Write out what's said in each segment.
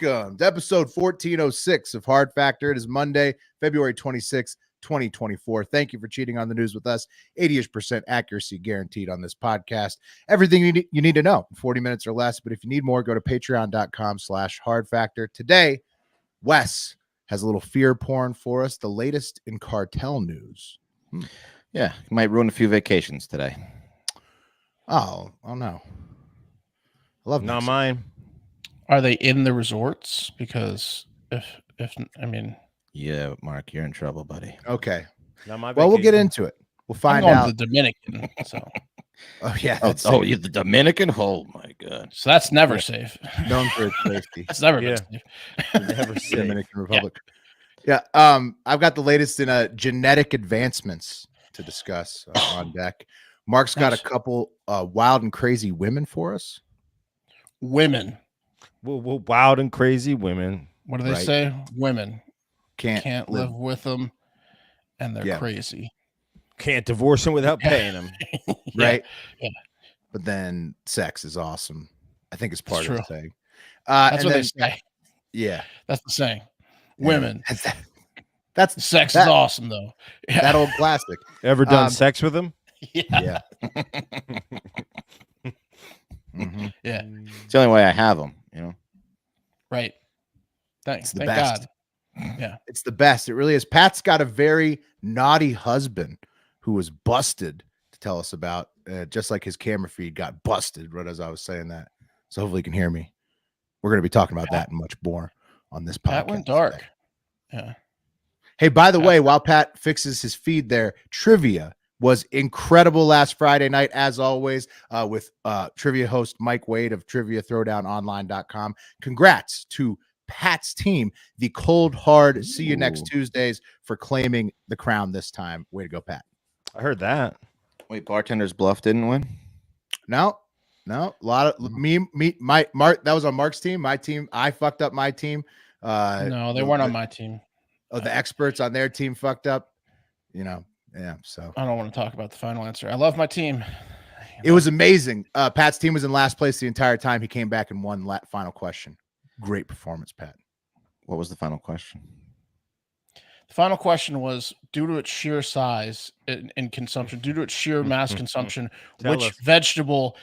Welcome to episode 1406 of Hard Factor. It is Monday, February 26th, 2024. Thank you for cheating on the news with us. 80% accuracy guaranteed on this podcast. Everything you need to know in 40 minutes or less. But if you need more, go to patreon.com/hardfactor. Today, Wes has a little fear porn for us, the latest in cartel news. Yeah, you might ruin a few vacations today. Oh no. I love Not Mexico. mine. Are they in the resorts? Because if I mean, Yeah, Mark, you're in trouble, buddy. Okay. Not my Well, we'll get vacation. into it. We'll I'm find going out. to the Dominican, so Oh, yeah. You're the Dominican? Oh, my God. so that's never safe. known for its safety. That's never Yeah. been safe. Never safe. Dominican Republic. Yeah. I've got the latest in genetic advancements to discuss on deck. Mark's got a Nice. couple wild and crazy women for us. Women. Well, wild and crazy women. What do they Right. say? Women Can't live with them, and they're Yeah. crazy. Can't divorce them without paying them. right? Yeah. But then sex is awesome. I think it's part of true. the thing. That's and what then, they say. Yeah. That's the saying. Yeah. Women. That's Sex that- is awesome, though. Yeah. that old classic. Ever done sex with them? Yeah. Yeah. Mhm. Yeah. It's the only way I have them, you know? Right. It's the Thank best. God. Yeah. It's the best. It really is. Pat's got a very naughty husband who was busted to tell us about, just like his camera feed got busted right as I was saying that. So hopefully you can hear me. We're going to be talking about that and much more on this podcast. Pat went dark. today. Yeah. Hey, by the Pat- way, while Pat fixes his feed there, trivia was incredible last Friday night, as always, with trivia host Mike Wade of TriviaThrowdownOnline.com. Congrats to Pat's team, the Cold Hard. See you next Ooh. Tuesdays for claiming the crown this time. Way to go, Pat. I heard that. Wait, Bartender's Bluff didn't win? No, a lot of my Mark. That was on Mark's team. My team. I fucked up my team. No, they weren't on my team. The experts on their team fucked up. Yeah. So I don't want to talk about the final answer. I love my team. it was amazing. Pat's team was in last place the entire time. He came back and won final question. Great performance, Pat. What was the final question? The final question was, due to its sheer size in consumption, due to its sheer mass consumption, Tell which us. vegetable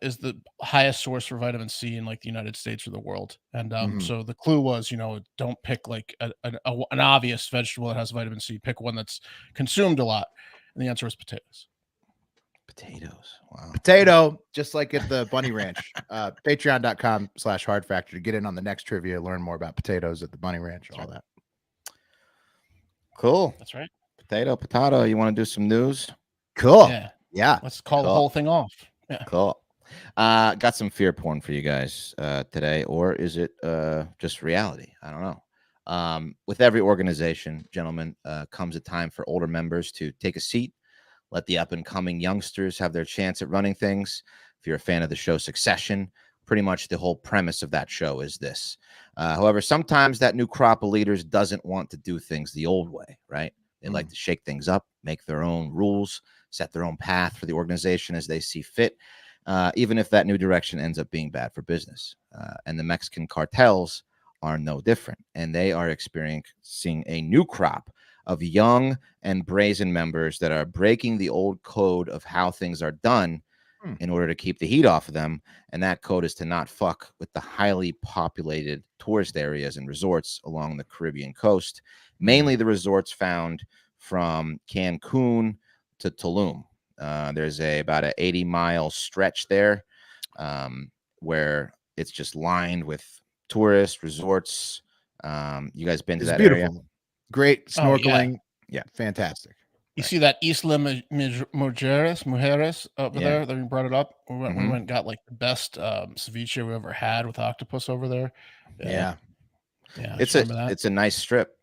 is the highest source for vitamin C in like the United States or the world? And Mhm. so the clue was, don't pick like an obvious vegetable that has vitamin C. Pick one that's consumed a lot. And the answer was potatoes. Potatoes. Wow. Potato, just like at the Bunny Ranch. Patreon.com/hardfactor to get in on the next trivia, learn more about potatoes at the Bunny Ranch, all that. Cool. That's right. Potato. You want to do some news? Cool. Yeah. Yeah. Let's call the Cool. whole thing off. Yeah. Cool. Got some fear porn for you guys today, or is it just reality? I don't know. With every organization, gentlemen, comes a time for older members to take a seat, let the up-and-coming youngsters have their chance at running things. If you're a fan of the show Succession, pretty much the whole premise of that show is this. However, sometimes that new crop of leaders doesn't want to do things the old way, right? They like to shake things up, make their own rules, set their own path for the organization as they see fit, even if that new direction ends up being bad for business. And the Mexican cartels are no different, and they are experiencing a new crop of young and brazen members that are breaking the old code of how things are done in order to keep the heat off of them. And that code is to not fuck with the highly populated tourist areas and resorts along the Caribbean coast, mainly the resorts found from Cancun to Tulum. There's about an 80-mile stretch there where it's just lined with tourist resorts. You guys been to It's that beautiful. area? Great Oh, yeah. snorkeling. Yeah. Fantastic. You see that Isla Mujeres over Yeah. there that we brought it up? We went Mhm. and got like the best ceviche we ever had with octopus over there. Yeah. Yeah. It's remember that? a nice strip,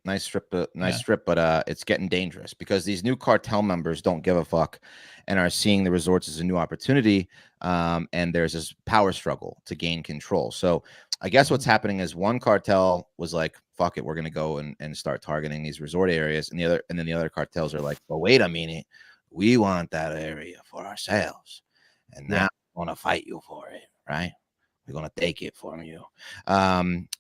but it's getting dangerous because these new cartel members don't give a fuck and are seeing the resorts as a new opportunity. And there's this power struggle to gain control. So I guess what's happening is one cartel was like, fuck it, we're gonna go and start targeting these resort areas, and then the other cartels are like, well, wait a minute, we want that area for ourselves, and now we want to fight you for it, right? We're gonna take it from you.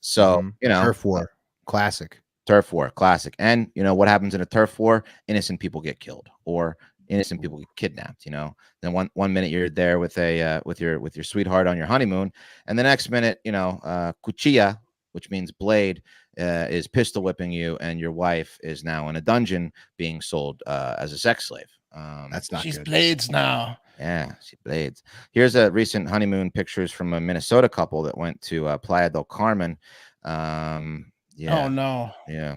So you know, turf war, classic. Turf war, classic. And you know what happens in a turf war? Innocent people get killed, or innocent people get kidnapped. You know, then one minute you're there with a with your sweetheart on your honeymoon, and the next minute, you know, cuchilla, which means blade, is pistol whipping you, and your wife is now in a dungeon being sold as a sex slave. That's not She's good. blades now. Yeah, she blades. Here's a recent honeymoon pictures from a Minnesota couple that went to Playa del Carmen. Yeah. Oh no. Yeah.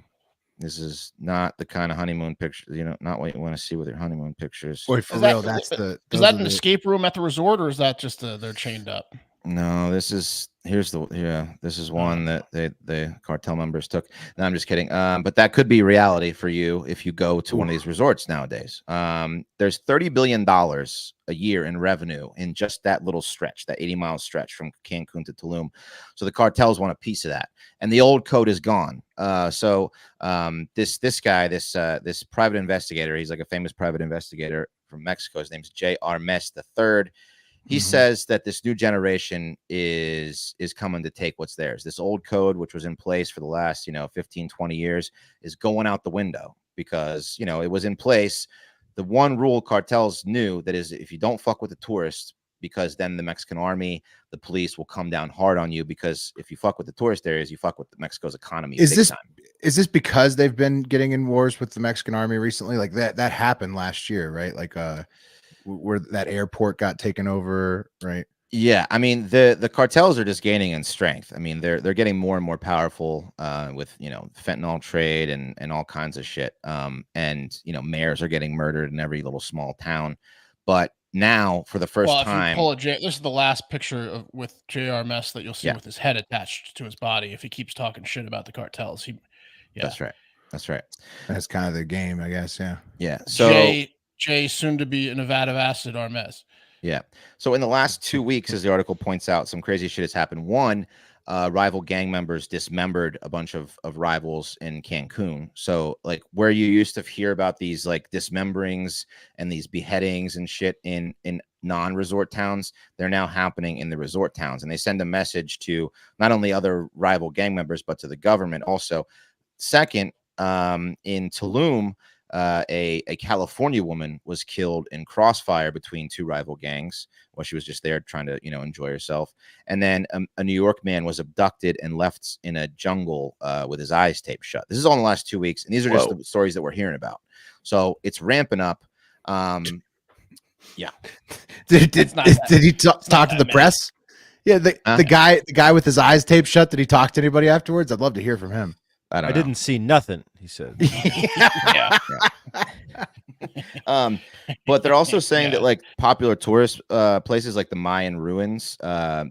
This is not the kind of honeymoon picture, you know, not what you want to see with your honeymoon pictures. Boy, for Is real, that- that's the. Is those that are an the- escape room at the resort, or is that just they're chained up? No, this is this is one that the cartel members took. No, I'm just kidding. But that could be reality for you if you go to one of these resorts nowadays. There's $30 billion a year in revenue in just that little stretch, that 80-mile stretch from Cancun to Tulum. So the cartels want a piece of that, and the old code is gone. This guy, this private investigator, he's like a famous private investigator from Mexico. His name's J. Armes III. He says that this new generation is coming to take what's theirs. This old code, which was in place for the last, 15, 20 years, is going out the window because, it was in place. The one rule cartels knew that is if you don't fuck with the tourists, because then the Mexican army, the police will come down hard on you, because if you fuck with the tourist areas, you fuck with Mexico's economy. Is this because they've been getting in wars with the Mexican army recently? Like that happened last year, right? Like where that airport got taken over, right? Yeah, I mean the cartels are just gaining in strength. I mean they're getting more and more powerful with fentanyl trade and all kinds of shit. And mayors are getting murdered in every little small town. But now for the first time, this is the last picture with J.R. Mess that you'll see with his head attached to his body. If he keeps talking shit about the cartels, That's right. That's kind of the game, I guess. Yeah. Yeah. So Jay, soon to be a Nevada acid Armes. Yeah. So in the last 2 weeks, as the article points out, some crazy shit has happened. One, rival gang members dismembered a bunch of rivals in Cancun. So like where you used to hear about these like dismemberings and these beheadings and shit in non-resort towns, they're now happening in the resort towns. And they send a message to not only other rival gang members, but to the government also. Second, in Tulum, a California woman was killed in crossfire between two rival gangs while she was just there trying to, enjoy herself. And then a New York man was abducted and left in a jungle with his eyes taped shut. This is all in the last 2 weeks, and these are just the stories that we're hearing about. So it's ramping up. Yeah. Did he talk to the press? Yeah, the guy with his eyes taped shut. Did he talk to anybody afterwards? I'd love to hear from him. I didn't see nothing, he said. Yeah. But they're also saying that like popular tourist places like the Mayan ruins,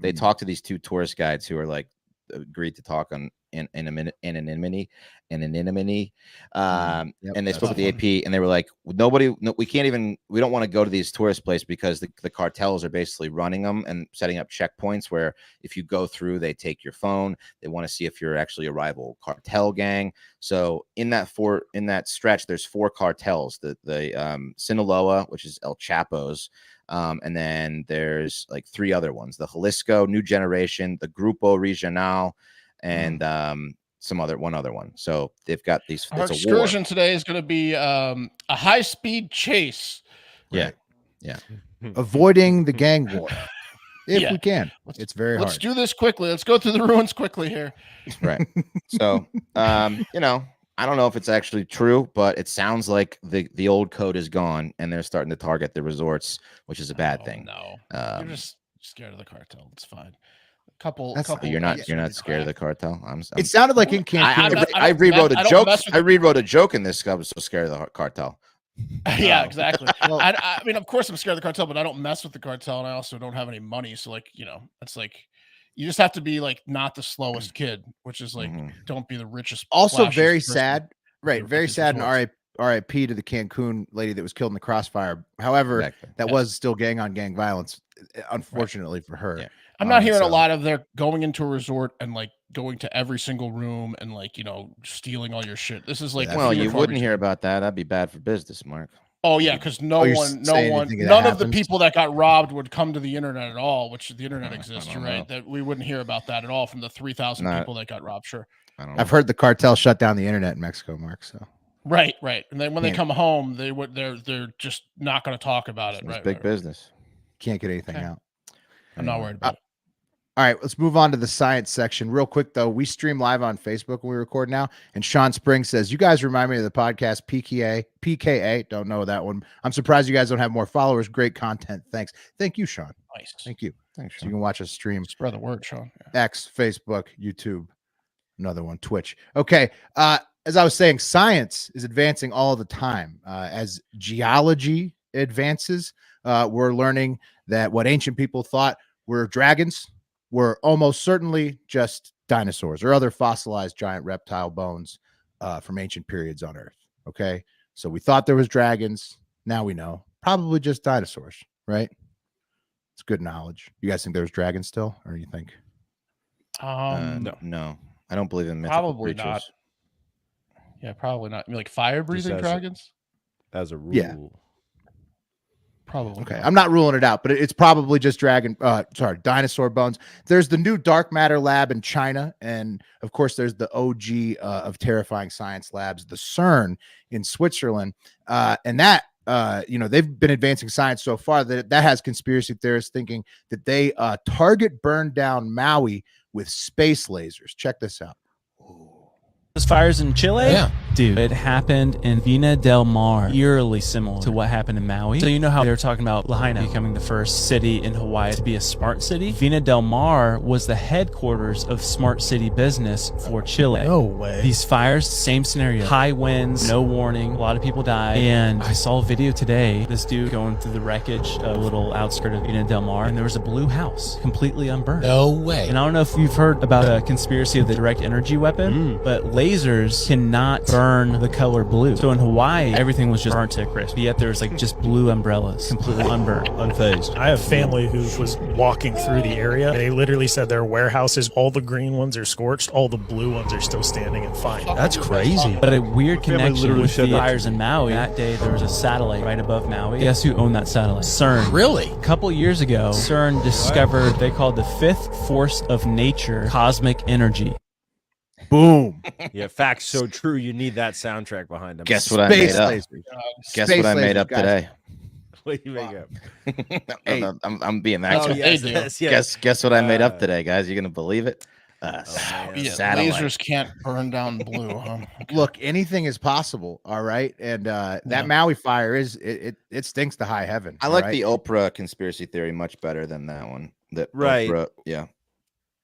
they talk to these two tourist guides who are like agreed to talk on anonymity. And they spoke with the AP, and they were like, we don't want to go to these tourist places because the cartels are basically running them and setting up checkpoints where if you go through, they take your phone. They want to see if you're actually a rival cartel gang. So in that stretch, there's 4 cartels: the Sinaloa, which is El Chapo's, and then there's like 3 other ones: the Jalisco, New Generation, the Grupo Regional, and one other one. So they've got these. Our excursion today is going to be a high-speed chase. Yeah. Yeah. Avoiding the gang war if we can. It's very hard. Let's do this quickly. Let's go through the ruins quickly here. Right. So, I don't know if it's actually true, but it sounds like the old code is gone and they're starting to target the resorts, which is a bad thing. No, you're just scared of the cartel. It's fine. You're not scared of the cartel. It sounded like in Cancun. I rewrote a joke. I rewrote a joke in this. I was so scared of the cartel. Yeah, exactly. I mean, of course I'm scared of the cartel, but I don't mess with the cartel, and I also don't have any money. So like, it's like you just have to be like not the slowest kid, which is like don't be the richest. Also very sad, right? Very sad, and RIP to the Cancun lady that was killed in the crossfire. However, that was still gang on gang violence, unfortunately for her. Yeah. I'm not hearing a lot of they're going into a resort and like going to every single room and like, stealing all your shit. This is like, well, you wouldn't hear about that. That'd be bad for business, Mark. Oh yeah, because none of the people that got robbed would come to the internet at all, which the internet exists, right? That we wouldn't hear about that at all from the 3,000 people that got robbed. Sure. I've heard the cartel shut down the internet in Mexico, Mark. So right. And then when they come home, they're just not going to talk about it. Right. Big business. Can't get anything out. I'm not worried about it. All right, let's move on to the science section real quick, though. We stream live on Facebook when we record now. And Sean Springs says, you guys remind me of the podcast PKA. Don't know that one. I'm surprised you guys don't have more followers. Great content. Thanks. Thank you, Sean. Nice. Thank you. Thanks, Sean. So you can watch us stream. Spread the word, Sean. Yeah. X, Facebook, YouTube, another one, Twitch. Okay. As I was saying, science is advancing all the time. As geology advances, we're learning that what ancient people thought were dragons were almost certainly just dinosaurs or other fossilized giant reptile bones from ancient periods on Earth. Okay. So we thought there was dragons. Now we know probably just dinosaurs, right? It's good knowledge. You guys think there's dragons still, or you think? No, I don't believe in mythical probably creatures. not. Yeah, probably not. I mean, like fire-breathing dragons? As a rule. Yeah. Probably. Okay. Not. I'm not ruling it out, but it's probably just dinosaur bones. There's the new dark matter lab in China. And of course, there's the OG of terrifying science labs, the CERN in Switzerland. And that, they've been advancing science so far that has conspiracy theorists thinking that they target burn down Maui with space lasers. Check this out. Those fires in Chile? Yeah. Dude, it happened in Vina del Mar, eerily similar to what happened in Maui. So you know how they were talking about Lahaina becoming the first city in Hawaii to be a smart city? Vina del Mar was the headquarters of smart city business for Chile. No way. These fires, same scenario. High winds, no warning, a lot of people died. And I saw a video today, this dude going through the wreckage, a little outskirt of Vina del Mar, and there was a blue house, completely unburned. No way. And I don't know if you've heard about a conspiracy of the direct energy weapon, but lasers cannot burn the color blue. So in Hawaii, everything was just burnt to a crisp. Yet there was like just blue umbrellas, completely unburned, unfazed. I have family who was walking through the area. They literally said their warehouses, all the green ones are scorched, all the blue ones are still standing and fine. That's crazy. But a weird connection literally with said the that fires in Maui. That day, there was a satellite right above Maui. Guess who owned that satellite? CERN. Really? A couple years ago, CERN discovered they called the fifth force of nature cosmic energy. Boom. Yeah, facts so true. You need that soundtrack behind them. Guess what I made up? Lasers. Guess what I made up today? What do you make up? Hey. I'm being that Oh, guy. yes. Guess what I made up today, guys? You gonna believe it? Satellite. Lasers can't burn down blue, huh? Okay. Look, anything is possible. All right. And that Maui fire it stinks to high heaven. I like the Oprah conspiracy theory much better than that one. Right. Oprah, yeah.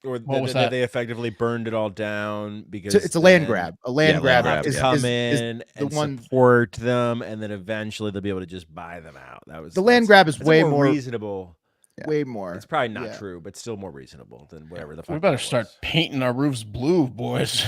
Or What was that that? they effectively burned it all down because It's a land grab. A land grab land grab, is, yeah. come is in the and one. support them, and then eventually they'll be able to just buy them out. The land grab is that's way more more reasonable. way more. It's probably not Yeah. true, but still more reasonable than whatever the fuck. We better that start was. painting our roofs blue, boys.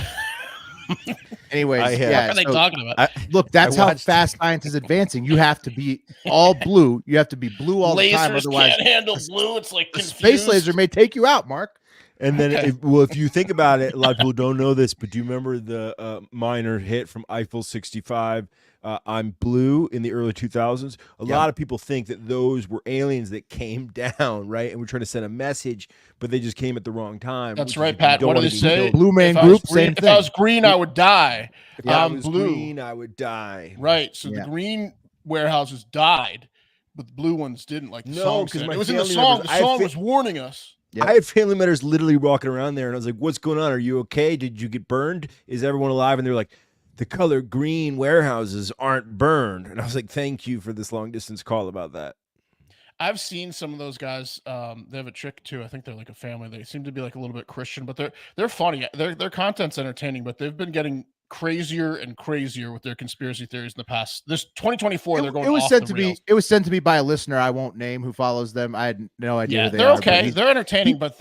Anyways, I, yeah. What are they so talking about? look, that's how watched- fast science is advancing. You have to be all blue. You have to be blue all the time. Lasers Otherwise, can't handle blue. It's like a confused. space laser may take you out, Mark. And then, Okay. if you think about it, a lot of people don't know this, but do you remember the minor hit from Eiffel 65, I'm Blue, in the early 2000s? A lot of people think that those were aliens that came down, right? And we're trying to send a message, but they just came at the wrong time. That's which is right, if you Pat. don't What do wanna they be say? killed. Blue Man If I was Group, green- same If thing. I was green, I would die. If I I'm was blue. green, I would die. Right. So Yeah. the green warehouses died, but the blue ones didn't. Like the No, song 'cause said. my It was in the family song. members- The I song fi- was warning us. Yep. I had family members literally walking around there, and I was like, "What's going on? Are you okay? Did you get burned? Is everyone alive?" And they were like, "The color green warehouses aren't burned." And I was like, "Thank you for this long distance call about that." I've seen some of those guys. They have a trick too. I think they're like a family. They seem to be like a little bit Christian, but they're funny. Their content's entertaining, but they've been getting crazier and crazier with their conspiracy theories in the past. This 2024, they're going. It was off sent the to rails. me. It was sent to me by a listener I won't name who follows them. I had no idea. Yeah, who they they're are, but okay. They're entertaining, but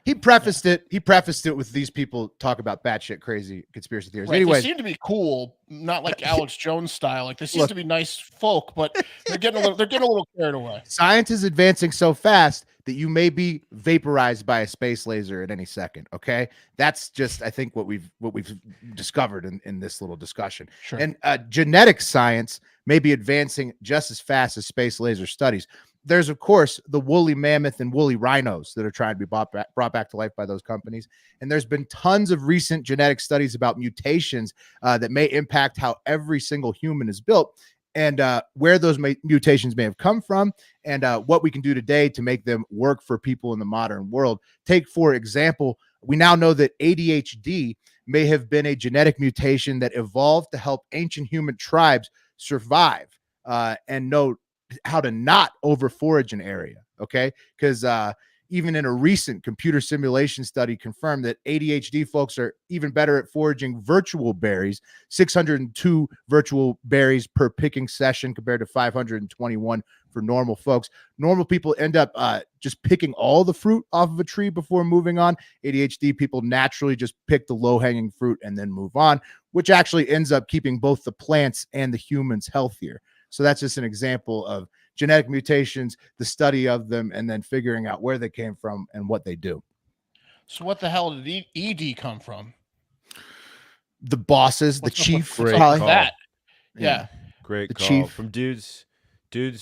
he prefaced it. He prefaced it with these people talk about batshit crazy conspiracy theories. right, Anyway, they seem to be cool, not like Alex Jones style. Like they seem to be nice folk, but they're getting a little carried away. science is advancing so fast that you may be vaporized by a space laser at any second. Okay, that's just I think what we've discovered in this little discussion. Sure. And genetic science may be advancing just as fast as space laser studies. There's, of course, the woolly mammoth and woolly rhinos that are trying to be brought back to life by those companies. And there's been tons of recent genetic studies about mutations that may impact how every single human is built, and where those mutations may have come from, and what we can do today to make them work for people in the modern world. Take, for example, we now know that ADHD may have been a genetic mutation that evolved to help ancient human tribes survive and know how to not over forage an area. Okay. Because even in a recent computer simulation study confirmed that ADHD folks are even better at foraging virtual berries, 602 virtual berries per picking session compared to 521 for normal folks. Normal people end up just picking all the fruit off of a tree before moving on. ADHD people naturally just pick the low-hanging fruit and then move on, which actually ends up keeping both the plants and the humans healthier. So that's just an example of genetic mutations, the study of them, and then figuring out where they came from and what they do. So what the hell did ED come from? The bosses, What's the chief. What's up with that? Yeah. Great The call. chief. From dudes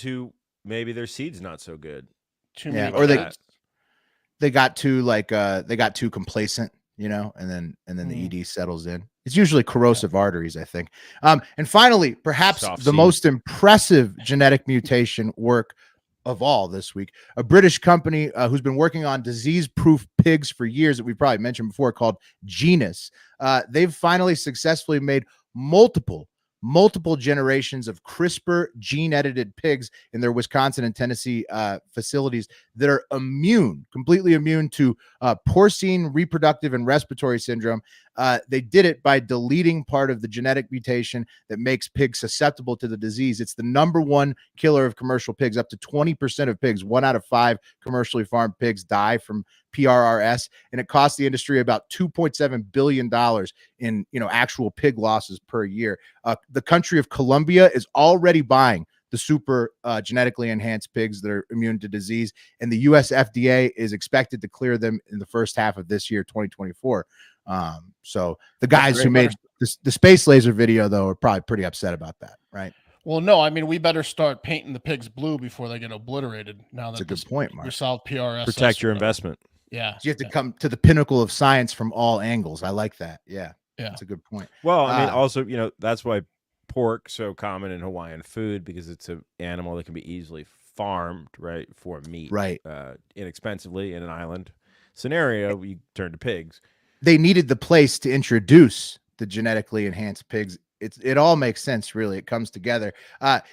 who maybe their seed's not so good. Too Yeah, many or kids. they got too they got too complacent, you know, and then the ED settles in. It's usually corrosive arteries, I think. And finally, perhaps Soft the seed. most impressive genetic mutation work of all this week, a British company who's been working on disease-proof pigs for years that we've probably mentioned before, called Genus. They've finally successfully made multiple generations of CRISPR gene-edited pigs in their Wisconsin and Tennessee facilities that are completely immune to porcine reproductive and respiratory syndrome. They did it by deleting part of the genetic mutation that makes pigs susceptible to the disease. It's the number one killer of commercial pigs. Up to 20% of pigs, 1 out of 5 commercially farmed pigs, die from PRRS, and it costs the industry about $2.7 billion in actual pig losses per year. The country of Colombia is already buying the super genetically enhanced pigs that are immune to disease, and the US FDA is expected to clear them in the first half of this year, 2024. So the guys who made the space laser video, though, are probably pretty upset about that, right? Well, no, I mean, we better start painting the pigs blue before they get obliterated. Now That's that a good point, Mark. we solved PRS. Protect your investment. Yeah. So you have to come to the pinnacle of science from all angles. I like that. Yeah. That's a good point. Well, I mean, also, that's why pork's so common in Hawaiian food, because it's an animal that can be easily farmed, right, for meat, right, inexpensively in an island scenario. We turn to pigs. They needed the place to introduce the genetically enhanced pigs. It all makes sense, really. It comes together.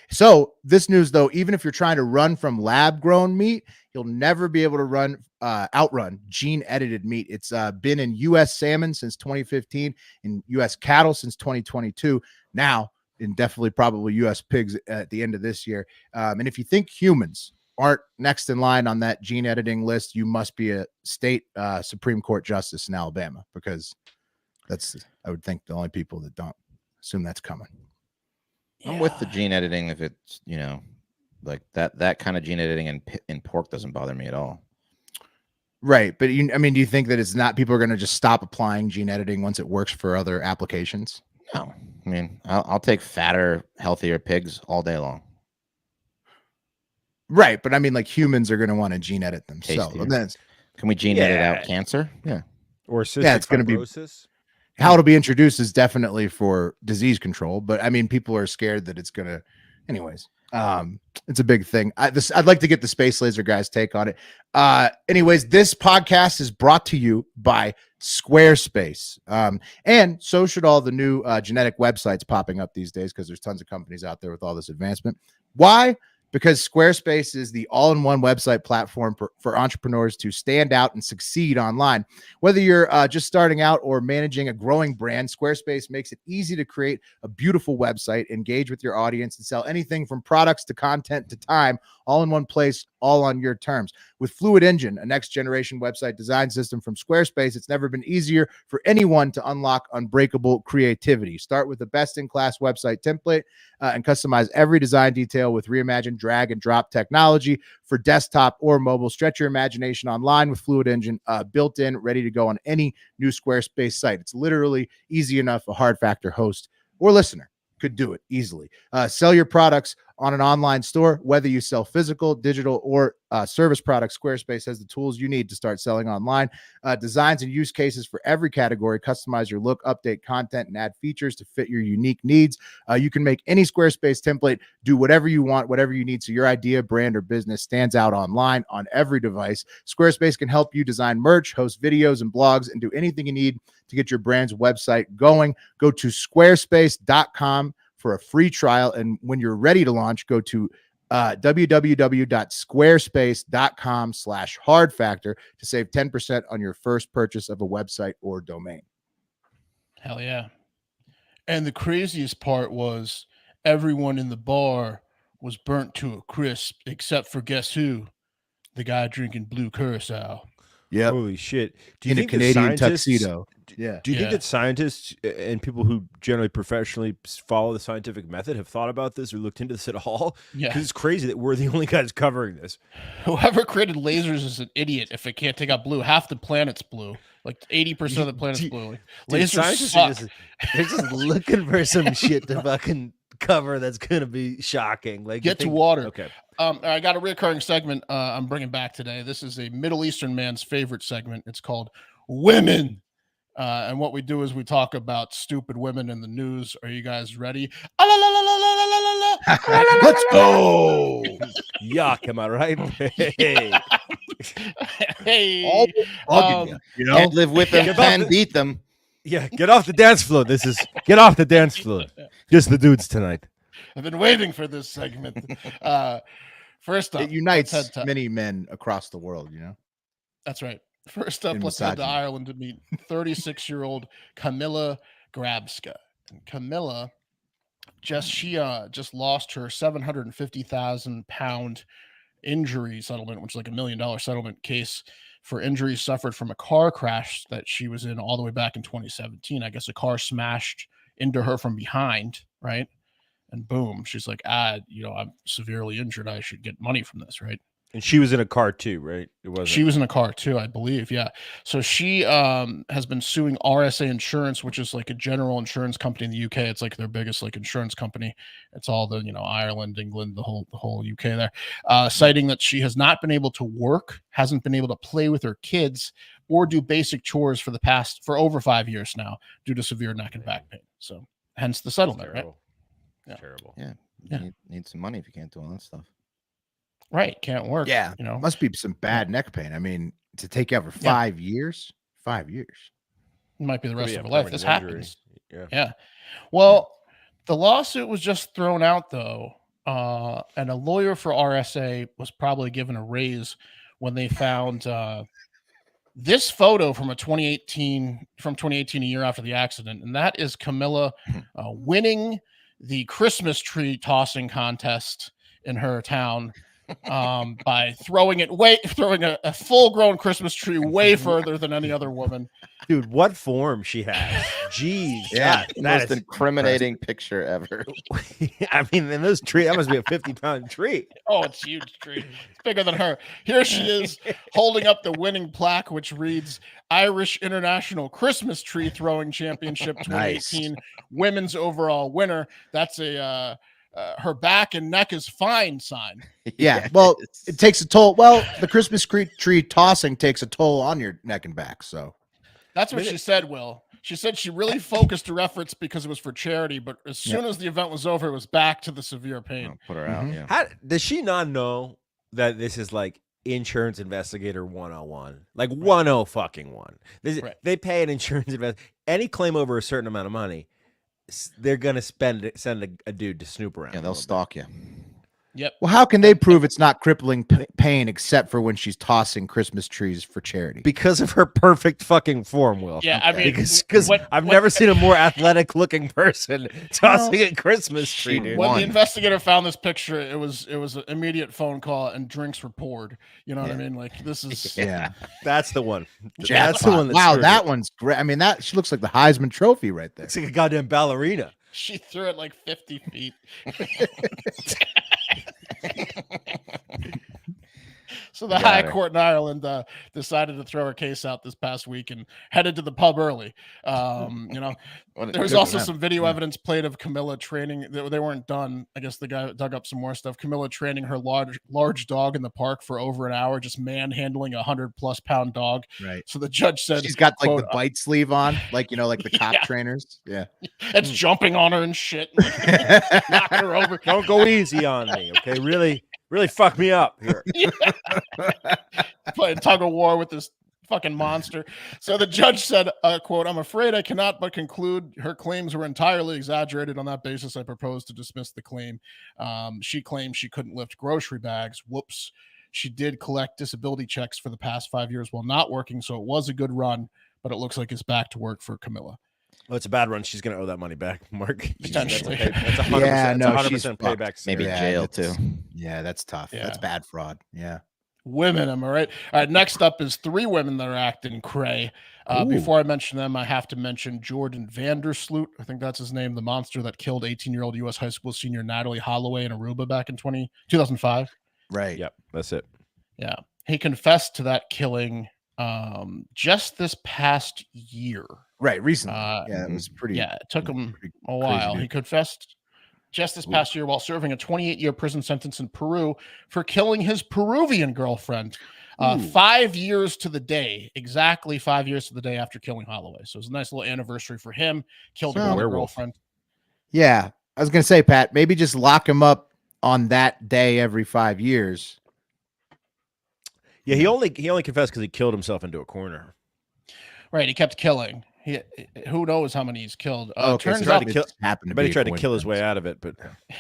So this news, though, even if you're trying to run from lab-grown meat, you'll never be able to outrun gene-edited meat. It's been in U.S. salmon since 2015, in U.S. cattle since 2022, now indefinitely probably U.S. pigs at the end of this year. And if you think humans aren't next in line on that gene editing list, you must be a state Supreme Court justice in Alabama, because that's, I would think, the only people that don't assume that's coming. I'm with the gene editing if it's, like that kind of gene editing in pork doesn't bother me at all. Right. But do you think that it's not, people are going to just stop applying gene editing once it works for other applications? No. I mean, I'll take fatter, healthier pigs all day long. Right. But I mean, like, humans are going to want to gene edit themselves. Can we gene edit out cancer? Yeah. Or cystic it's going to be, how it'll be introduced is definitely for disease control. But I mean, people are scared that it's going to, anyways. It's a big thing. I'd like to get the space laser guys' take on it. Anyways, this podcast is brought to you by Squarespace. And so should all the new genetic websites popping up these days, because there's tons of companies out there with all this advancement. Why? Because Squarespace is the all-in-one website platform for entrepreneurs to stand out and succeed online. Whether you're just starting out or managing a growing brand, Squarespace makes it easy to create a beautiful website, engage with your audience, and sell anything from products to content to time, all in one place, all on your terms. With Fluid Engine, a next-generation website design system from Squarespace, it's never been easier for anyone to unlock unbreakable creativity. Start with a best-in-class website template and customize every design detail with reimagined drag and drop technology for desktop or mobile. Stretch your imagination online with Fluid Engine, built in, ready to go on any new Squarespace site. It's literally easy enough a Hard Factor host or listener could do it easily. Sell your products on an online store, whether you sell physical, digital, or service products. Squarespace has the tools you need to start selling online. Designs and use cases for every category. Customize your look, update content, and add features to fit your unique needs. You can make any Squarespace template do whatever you want, whatever you need, so your idea, brand, or business stands out online on every device. Squarespace can help you design merch, host videos and blogs, and do anything you need to get your brand's website going. Go to squarespace.com for a free trial, and when you're ready to launch, go to www.squarespace.com/hardfactor to save 10% on your first purchase of a website or domain. Hell yeah. And the craziest part was everyone in the bar was burnt to a crisp, except for guess who? The guy drinking blue curacao. Yeah, Holy shit. Do you in a think that Canadian scientists- tuxedo. Yeah. Do you think Yeah. that scientists and people who generally professionally follow the scientific method have thought about this or looked into this at all? Yeah. Because it's crazy that we're the only guys covering this. Whoever created lasers is an idiot if it can't take out blue. Half the planet's blue. Like 80% of the planet's blue. Like, Dude, lasers scientists suck. are they're just looking for some shit to fucking cover that's gonna be shocking. Like, Get to water. Okay. I got a recurring segment I'm bringing back today. This is a Middle Eastern man's favorite segment. It's called Women. And what we do is we talk about stupid women in the news. Are you guys ready? Let's go. Yuck, am I right? Hey. Hey. All bugging you know? Can't live with them, Get off can the- beat them. Yeah, get off the dance floor. Get off the dance floor. Just the dudes tonight. I've been waiting for this segment. First up, It unites let's head to- many men across the world, you know? That's right. First up, In let's head to misogyny. Ireland to meet 36-year-old Camilla Grabska. And Camilla just lost her £750,000 injury settlement, which is like $1 million settlement case for injuries suffered from a car crash that she was in all the way back in 2017. I guess a car smashed into her from behind, right? And boom, she's like, I'm severely injured. I should get money from this, right? And she was in a car too, right? It wasn't. She was in a car too, I believe. Yeah. So she has been suing RSA Insurance, which is like a general insurance company in the UK. It's like their biggest like insurance company. It's all the Ireland, England, the whole UK there, citing that she has not been able to work, hasn't been able to play with her kids, or do basic chores for over 5 years now due to severe neck and back pain. So hence the settlement, right? Terrible. Yeah. Terrible. Yeah. Yeah. You need some money if you can't do all that stuff. Right. Can't work. Yeah. You know, Must be some bad neck pain. I mean, to take out for 5 years, 5 years. it might be the Could rest be of a her life. permanent This injury. happens. Yeah. Yeah. Well, the lawsuit was just thrown out though, and a lawyer for RSA was probably given a raise when they found this photo from 2018, a year after the accident, and that is Camilla winning the Christmas tree tossing contest in her town by throwing a full-grown Christmas tree way further than any other woman. Dude, what form she has. Jeez. Yeah. God, Most that is incriminating picture ever. I mean, in those tree, that must be a 50-pound tree. Oh, it's a huge tree. It's bigger than her. Here she is holding up the winning plaque, which reads Irish International Christmas Tree Throwing Championship 2018 women's overall winner. That's a her back and neck is fine sign. Yeah. Well, it takes a toll. Well, the Christmas tree tossing takes a toll on your neck and back. So That's what she said, Will. She said she really focused her efforts because it was for charity, but as soon as the event was over, it was back to the severe pain. I'll put her out. Mhm. Yeah. How does she not know that this is like insurance investigator 101? Like 10 fucking one. Right. They pay an insurance investigator any claim over a certain amount of money. They're gonna send a dude to snoop around. Yeah, a they'll little bit. stalk you. Yep. well, how can they prove it's not crippling pain except for when she's tossing Christmas trees for charity? Because of her perfect fucking form, Will. Yeah, I mean, because what- I've what- never seen a more athletic looking person tossing a Christmas tree, She dude. When won. the investigator found this picture, it was an immediate phone call and drinks were poured. You know what I mean? Like this is Yeah. That's the one. Jackpot. That's the one. That's Wow, perfect. that one's great. I mean, that she looks like the Heisman Trophy right there. It's like a goddamn ballerina. she threw it like 50 feet. So the High Court in Ireland decided to throw her case out this past week and headed to the pub early. There was also some video evidence played of Camilla training. They weren't done. I guess the guy dug up some more stuff. Camilla training her large dog in the park for over an hour, just manhandling a 100+ pound dog. Right. So the judge said she's got like quote, the bite sleeve on, like like the cop trainers. Yeah. It's jumping on her and shit, knocking her over. Don't go easy on me, okay? Really fuck me up here. Playing tug of war with this fucking monster. So the judge said, quote, "I'm afraid I cannot but conclude her claims were entirely exaggerated. On that basis, I propose to dismiss the claim." She claimed she couldn't lift grocery bags. Whoops. She did collect disability checks for the past 5 years while not working, so it was a good run, but it looks like it's back to work for Camilla. Oh, it's a bad run. She's going to owe that money back, Mark. Potentially. That's 100%, yeah, no, 100% payback. Maybe jail too. Yeah, that's tough. Yeah. That's bad fraud. Yeah. Women, am I right? All right, next up is 3 women that are acting cray. Before I mention them, I have to mention Jordan Vandersloot. I think that's his name, the monster that killed 18-year-old U.S. high school senior Natalee Holloway in Aruba back in 2005. Right. Yep, that's it. Yeah. He confessed to that killing just this past year. Right. Recently. Yeah, it was pretty. Yeah, it took him a while. He confessed just this past year while serving a 28-year prison sentence in Peru for killing his Peruvian girlfriend 5 years to the day, exactly 5 years to the day after killing Holloway. So it was a nice little anniversary for him. Killed a girlfriend. Yeah. I was going to say, Pat, maybe just lock him up on that day every 5 years. Yeah, he only confessed because he killed himself into a corner. Right, he kept killing. Who knows how many he's killed? Turns out he tried to kill his way out of it, but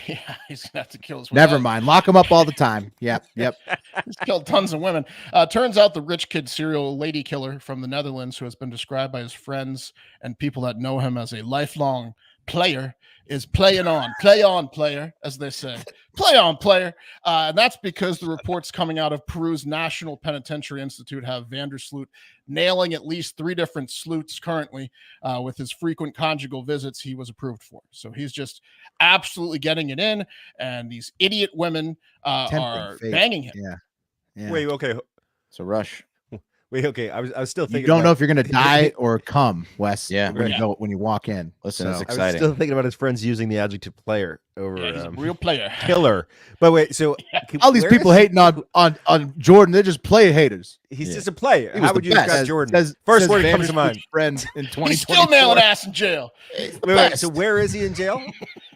yeah, he's gonna have to kill his way never out. mind. Lock him up all the time. Yep. He's killed tons of women. Turns out the rich kid serial lady killer from the Netherlands, who has been described by his friends and people that know him as a lifelong player, is play on player, as they say. Play on player. And that's because the reports coming out of Peru's National Penitentiary Institute have Vandersloot nailing at least 3 different sleuths currently with his frequent conjugal visits he was approved for. So he's just absolutely getting it in, and these idiot women are banging him. Yeah. Wait, okay. It's a rush. Wait, okay. I was still thinking. You don't know if you're going to die or come, Wes. Yeah. When you walk in. Listen, it's I was exciting. still thinking about his friends using the adjective player over He's a real player. killer. But wait, so all these people hating on Jordan, they're just play haters. He's just a player. How would you describe Jordan? First word that comes to mind. Friend in 2024. He's still nailing ass in jail. Wait, so where is he in jail?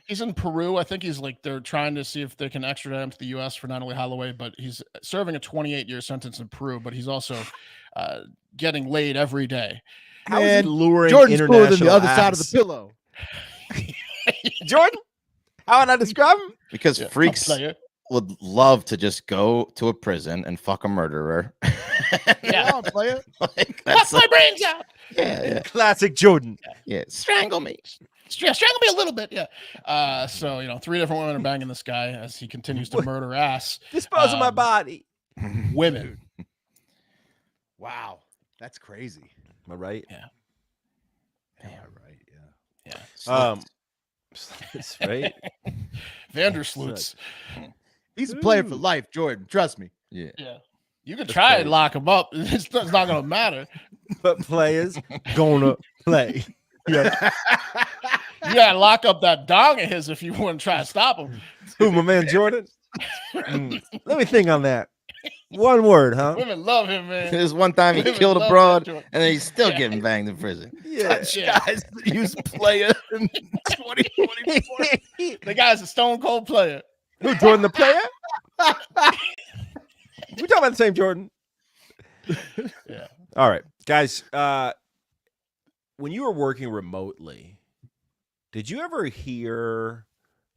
He's in Peru. I think he's they're trying to see if they can extradite him to the U.S. for Natalee Holloway, but he's serving a 28-year sentence in Peru, but he's also getting laid every day. How is he luring Jordan's cooler than the other ass? side of the pillow. Jordan? How would I describe him? Because freaks would love to just go to a prison and fuck a murderer. Yeah. Come on, player. Bust my brains out. Yeah. Classic Jordan. Yeah. Strangle me. Strangle me a little bit. Yeah. So, 3 different women are banging this guy as he continues to murder ass. Dispose of my body. Women. Wow. That's crazy. Am I right? Yeah. Yeah, right. Yeah. Yeah. That's right. Vandersloots. He's a player for life, Jordan. Trust me. Yeah. Yeah. You can try and lock him up. It's not going to matter. But players gonna play. Yeah. You got to lock up that dong of his if you want to try to stop him. Who, my man Jordan? Let me think on that. One word, huh? Women love him, man. There's one time he Women killed a love broad, that and joint. then he's still getting banged in prison. Yeah. Guys use player in 2024. The guy's a stone cold player. Who, Jordan the player? We talking about the same Jordan? Yeah. All right, guys. When you were working remotely, did you ever hear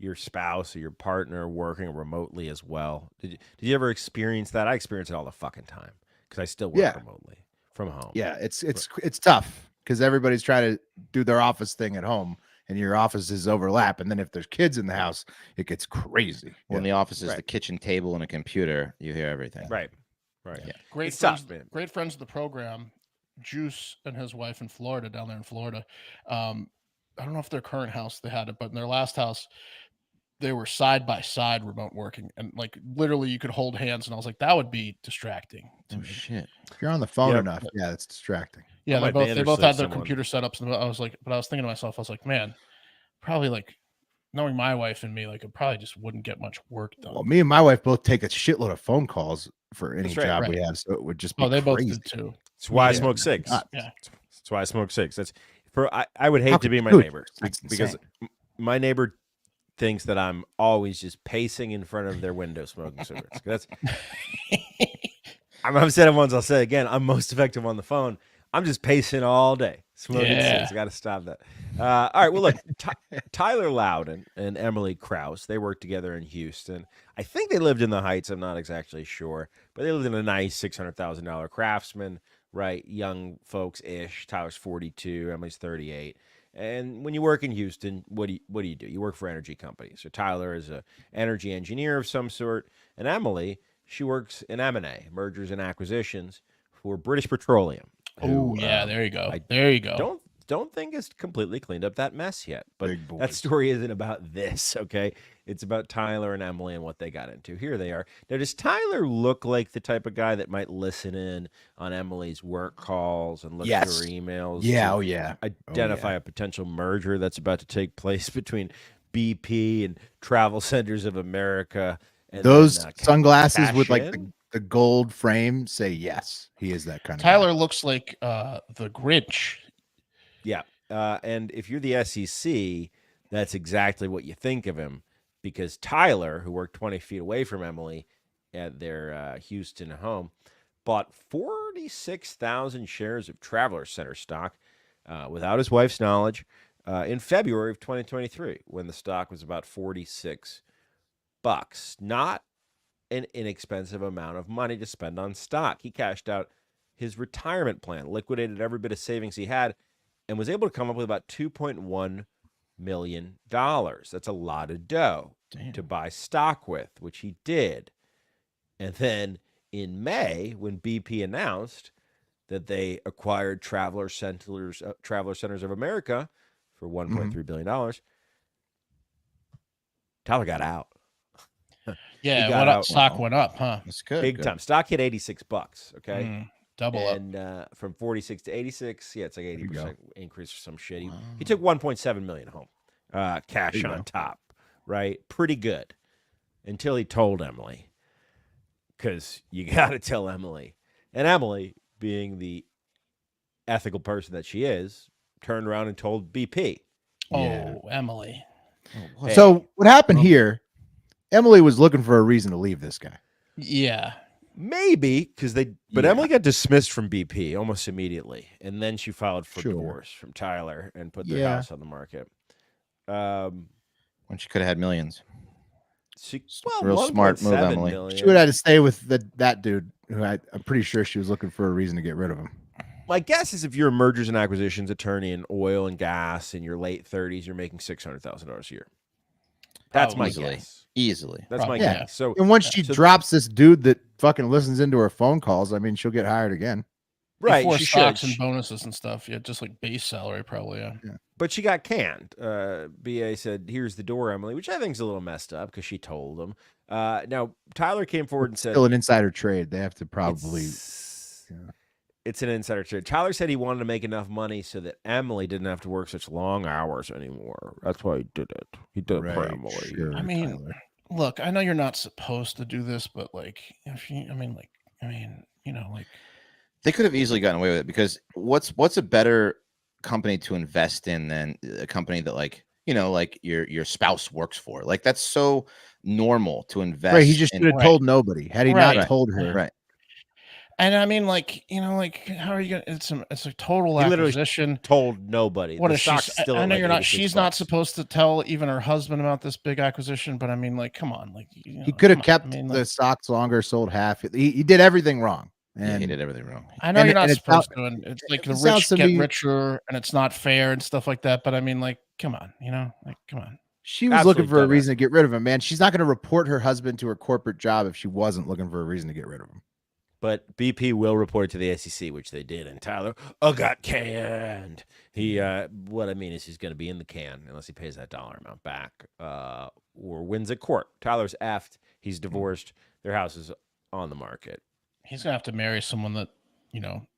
your spouse or your partner working remotely as well? Did you ever experience that? I experience it all the fucking time because I still work remotely from home. Yeah, it's tough because everybody's trying to do their office thing at home, and your offices overlap. And then if there's kids in the house, it gets crazy. When the office is the kitchen table and a computer, you hear everything. Right. Yeah. Great It's friends, tough, man. great friends of the program, Juice and his wife in Florida, down there in Florida. I don't know if their current house they had it, but in their last house, they were side by side remote working, and like literally you could hold hands, and I was like, that would be distracting to Oh me. shit. If you're on the phone Yep. enough, yeah, it's distracting. Yeah, might they both Vandersloot had their someone. computer setups, and I was like, but I was thinking to myself, I was like, man, probably like knowing my wife and me, like it probably just wouldn't get much work done. Well, me and my wife both take a shitload of phone calls for any That's right, job right. we have, so it would just be They both crazy. did too. That's why I Yeah. smoke cigs. Nuts. Yeah. That's why I smoke cigs. That's for I would How hate to could be my you do it? neighbor That's because insane. my neighbor thinks that I'm always just pacing in front of their window smoking cigarettes. That's I've said it once, I'll say it again. I'm most effective on the phone. I'm just pacing all day, smoking cigs. I got to stop that. All right. Well, look, Tyler Loudon and Emily Krause, they worked together in Houston. I think they lived in the Heights. I'm not exactly sure, but they lived in a nice $600,000 Craftsman, right? Young folks ish. Tyler's 42, Emily's 38. And when you work in Houston, what do you do? You work for energy companies. So Tyler is an energy engineer of some sort, and Emily, she works in M&A, mergers and acquisitions, for British Petroleum. Oh yeah, there you go. There you go. Don't think it's completely cleaned up that mess yet. But Big boys. that story isn't about this, okay? It's about Tyler and Emily and what they got into. Here they are. Now, does Tyler look like the type of guy that might listen in on Emily's work calls and look at her emails? Yeah, to oh yeah. identify a potential merger that's about to take place between BP and Travel Centers of America. And Those then, sunglasses with like cash in? the gold frame say yes. He is that kind of Tyler guy. looks like the Grinch. Yeah. And if you're the SEC, that's exactly what you think of him, because Tyler, who worked 20 feet away from Emily at their Houston home, bought 46,000 shares of Traveler Center stock without his wife's knowledge in February of 2023, when the stock was about $46. Not an inexpensive amount of money to spend on stock. He cashed out his retirement plan, liquidated every bit of savings he had, and was able to come up with about $2.1 million. That's a lot of dough to buy stock with, which he did. And then in May, when BP announced that they acquired Traveler Centers of America for $1.3 billion, Tyler got out. Yeah, got what up? out. Stock went up, huh? That's good. Big good. time. Stock hit $86. Okay. Double up. And from 46 to 86, yeah, it's like 80% increase or some shit. He Wow. took 1.7 million home, cash you on go. top, right? Pretty good, until he told Emily, because you got to tell Emily. And Emily, being the ethical person that she is, turned around and told BP. Oh, Emily. Hey, So what happened here? Emily was looking for a reason to leave this guy. Yeah. maybe because but Yeah. Emily got dismissed from BP almost immediately, and then she filed for Sure. divorce from Tyler and put their Yeah. house on the market. When she could have had millions. She, Real smart move, 1.7 Emily. million. She would have had to stay with that dude who I'm pretty sure she was looking for a reason to get rid of him. My guess is if you're a mergers and acquisitions attorney in oil and gas in your late 30s, you're making $600,000 a year. That's my Easily. guess. Easily. That's my Probably, yeah. guess. So, And once she so- drops this dude that fucking listens into her phone calls, I mean, she'll get hired again. right, Before she stocks should. and bonuses and stuff. Yeah, just like base salary, probably. Yeah. But she got canned. BA said, "Here's the door, Emily," which I think is a little messed up because she told him. Now, Tyler came forward and said, Still an insider trade. They have to probably. It's an insider trade. Tyler said he wanted to make enough money so that Emily didn't have to work such long hours anymore. That's why he did it. He did it for Right, Emily. sure, I mean, Tyler. look, I know you're not supposed to do this, but like, if you, you know, like, They could have easily gotten away with it because what's a better company to invest in than a company that like your spouse works for? Like that's so normal to invest. Right, he just in. should have told nobody. Had he Right. not told her, Right. and I mean, like, you know, like, how are you gonna? It's a total He literally acquisition. Told nobody. What The is she? stock's still I at know like you're not. 86 She's not bucks. supposed to tell even her husband about this big acquisition. But I mean, like, come on, like, you know, he could have come on. kept I mean, the like, stocks longer, sold half. He did everything wrong. Yeah, And he did everything wrong. I know and- you're not and it supposed sound- to, and it's like the it sounds rich to get me- richer, and it's not fair and stuff like that. But I mean, like, come on, you know, like, come on. she was Absolutely looking for a dumbass. reason to get rid of him, man. She's not going to report her husband to her corporate job if she wasn't looking for a reason to get rid of him. But BP will report it to the SEC, which they did, and Tyler got canned. He, what I mean is, he's going to be in the can unless he pays that dollar amount back. or wins at court. Tyler's effed. He's divorced. Their house is on the market. He's gonna have to marry someone that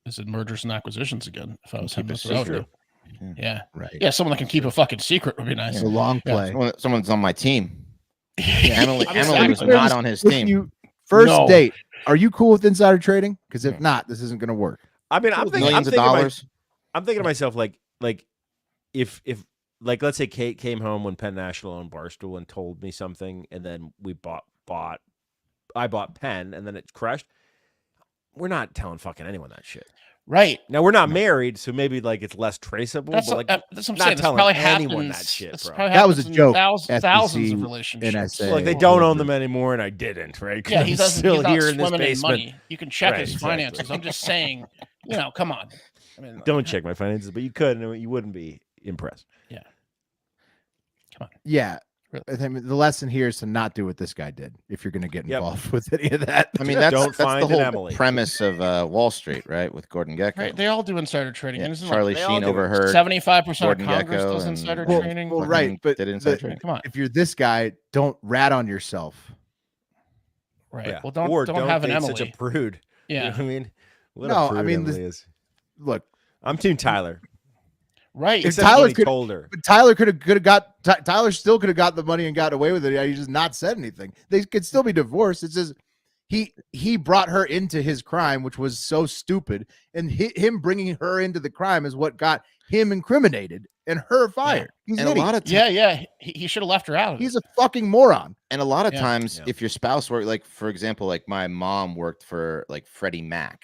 is in mergers and acquisitions again. If I was him, that's what I would secret. do. Yeah, Right. Yeah, someone that can keep a fucking secret would be nice. It's a long play. Someone's on my team. Emily was Exactly. not on his team. First date. Are you cool with insider trading? Because if not, this isn't going to work. I mean, I'm thinking millions of dollars. I'm thinking to myself, like if let's say Kate came home when Penn National owned Barstool and told me something, and then we I bought Penn, and then it crashed. We're not telling fucking anyone that shit. Right. Now we're not married, so maybe like it's less traceable. That's but like what I'm not saying. This telling probably anyone happens. that shit, This bro. probably That was a happens in joke, Thousands SEC, of relationships. NSA. Like they don't own them anymore, and I didn't. Right? Yeah, he doesn't. Still He's not here in this swimming in basement. money. You can check Right, his exactly. finances. I'm just saying. Come on. I mean, Don't check my finances, but you could, and you wouldn't be impressed. Yeah. Come on. Yeah. Really? I think the lesson here is to not do what this guy did if you're going to get Yep. involved with any of that. I mean, that's Don't find the an whole Emily. premise of Wall Street, right? With Gordon Gekko. Right, they all do insider trading. Yeah, And isn't Charlie they all Sheen do it. overheard 75% of Gordon Congress Gekko does and- insider Well, trading. well, fucking right, but did insider the- trading. Come on. if you're this guy, don't rat on yourself. Right. Yeah. Well, don't or have an date Emily. such a prude. You know Yeah. what I mean, what No, a I prude mean, Emily is. Look, I'm Team Tyler. Right. If Except Tyler when he could- told her. but Tyler could have got Tyler still could have got the money and got away with it. He just not said anything. They could still be divorced. It's just he brought her into his crime, which was so stupid, and him bringing her into the crime is what got him incriminated and her fired. He's And an a idiot. lot of Yeah. He should have left her out of it. He's a fucking moron. And a lot of Yeah. times, Yeah. if your spouse worked, like for example, like my mom worked for like Freddie Mac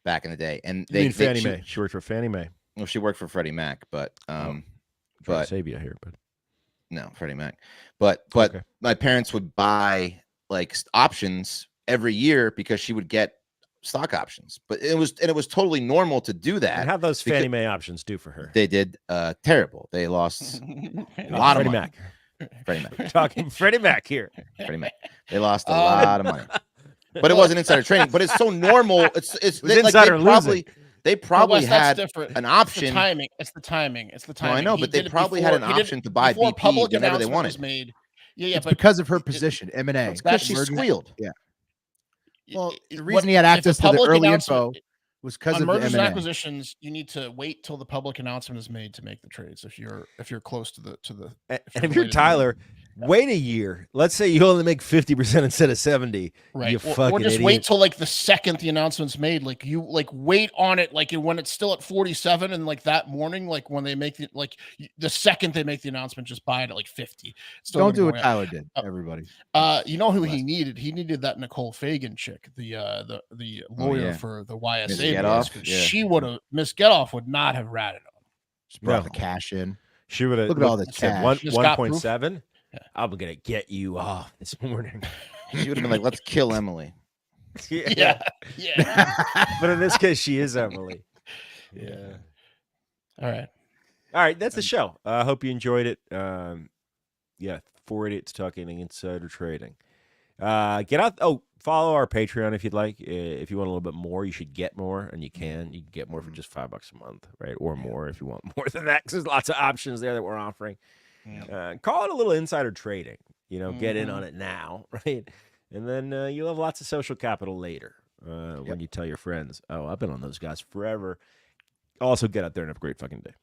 back in the day, and You mean Fannie she, Mae? She worked for Fannie Mae. Well, she worked for Freddie Mac, but Trying to but save you here, but no, Freddie Mac. But Okay. my parents would buy like options every year because she would get stock options. But it was totally normal to do that. and how those because- Fannie Mae options do for her? They did terrible. They lost a lot of Freddie money. Mac. Freddie Mac. We're talking Freddie Mac here. Freddie Mac. They lost a lot of money. But it wasn't insider trading. But it's so normal. It's was they, like, insider they probably Wes, that's had different. an It's the option. timing. It's the timing. No, timing. I know, He but they did it probably had an before- he did option it to buy before BP public whenever they announcement was wanted. made. Yeah, It's but because of her position, M&A. It's because she That's- squealed. Well, the what- reason he had if access to the public early announcement- info was because on of the mergers and M&A. acquisitions, you need to wait till the public announcement is made to make the trades. If you're close to the And if if you're related to Tyler, wait a year. Let's say you only make 50% instead of 70. right, You or fucking just idiot. wait till like the second the announcement's made. Like you wait on it like when it's still at 47 and like that morning, like when they make the second they make the announcement, just buy it at like 50. It's still Don't gonna do go what up. Tyler did, everybody. You know who he needed? He needed that Nicole Fagan chick, the lawyer yeah. for the Miss YSA. Getoff? Because Yeah. she would have Miss Getoff would not have ratted on. Just brought No. the cash in. She would have Look at all the said cash. Just got proof. 1.7. Yeah. I'm gonna get you off this morning. She would have been like, "Let's kill Emily." Yeah. But in this case, she is Emily. Yeah. All right. All right, that's the show. I hope you enjoyed it. 488 to talking insider trading. Get out. Oh, follow our Patreon if you'd like. If you want a little bit more, you should get more, and you can. You can get more for just $5 a month, right? Or more if you want more than that, because there's lots of options there that we're offering. Call it a little insider trading. Get in on it now, right? And then you'll have lots of social capital later when you tell your friends, "Oh, I've been on those guys forever." Also, get out there and have a great fucking day.